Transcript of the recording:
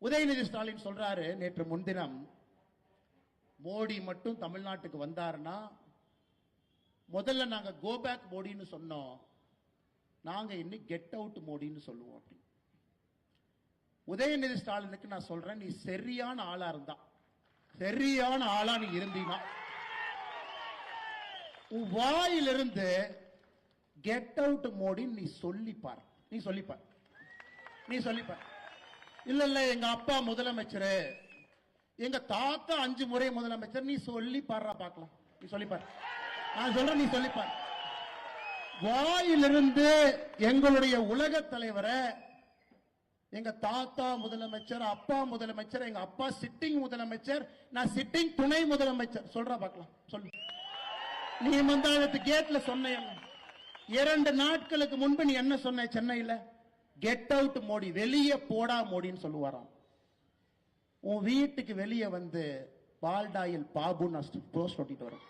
உதயநிதி ஸ்டாலின் சொல்றாரு, நேற்று முன்தினம் மோடி மட்டும் தமிழ்நாட்டுக்கு வந்தாருன்னா முதல்ல நாங்க கோ பேக் மோடின்னு சொன்னோம், நாங்க இன்னும் கெட் அவுட் மோடின்னு சொல்லுவோம் அப்படி. உதயநிதி ஸ்டாலினுக்கு நான் சொல்றேன், நீ சரியான ஆளா இருந்தா, சரியான ஆளா நீ இருந்தீங்கன்னா உன் வாயிலிருந்து கெட் அவுட் மோடி நீ சொல்லிப்பார், நீ சொல்லிப்பார், நீ சொல்லிப்பார். இல்ல இல்ல எங்க அப்பா முதலமைச்சர், எங்க தாத்தா 5 முறை முதலமைச்சர், நீ சொல்லி பாடுறா பார்க்கலாம், நீ சொல்லிப்பார். நான் சொல்றேன், நீ சொல்லிப்பார். வாயிலிருந்து எங்களுடைய உலக தலைவரை எங்க தாத்தா முதலமைச்சர், அப்பா முதலமைச்சர், எங்க அப்பா சிட்டிங் முதலமைச்சர், நான் சிட்டிங் துணை முதலமைச்சர் சொல்றா பார்க்கலாம், சொல்லு. நீ மந்தாளத்து கேட்ல சொன்ன 2 நாட்களுக்கு முன்பு நீ என்ன சொன்ன சென்னையில்? கெட் அவுட் மோடி, வெளியே போடா மோடின்னு சொல்லுவாராம். உன் வீட்டுக்கு வெளியே வந்து பால்டாயில் பாபு போஸ்ட் ஒட்டிட்டு வரும்.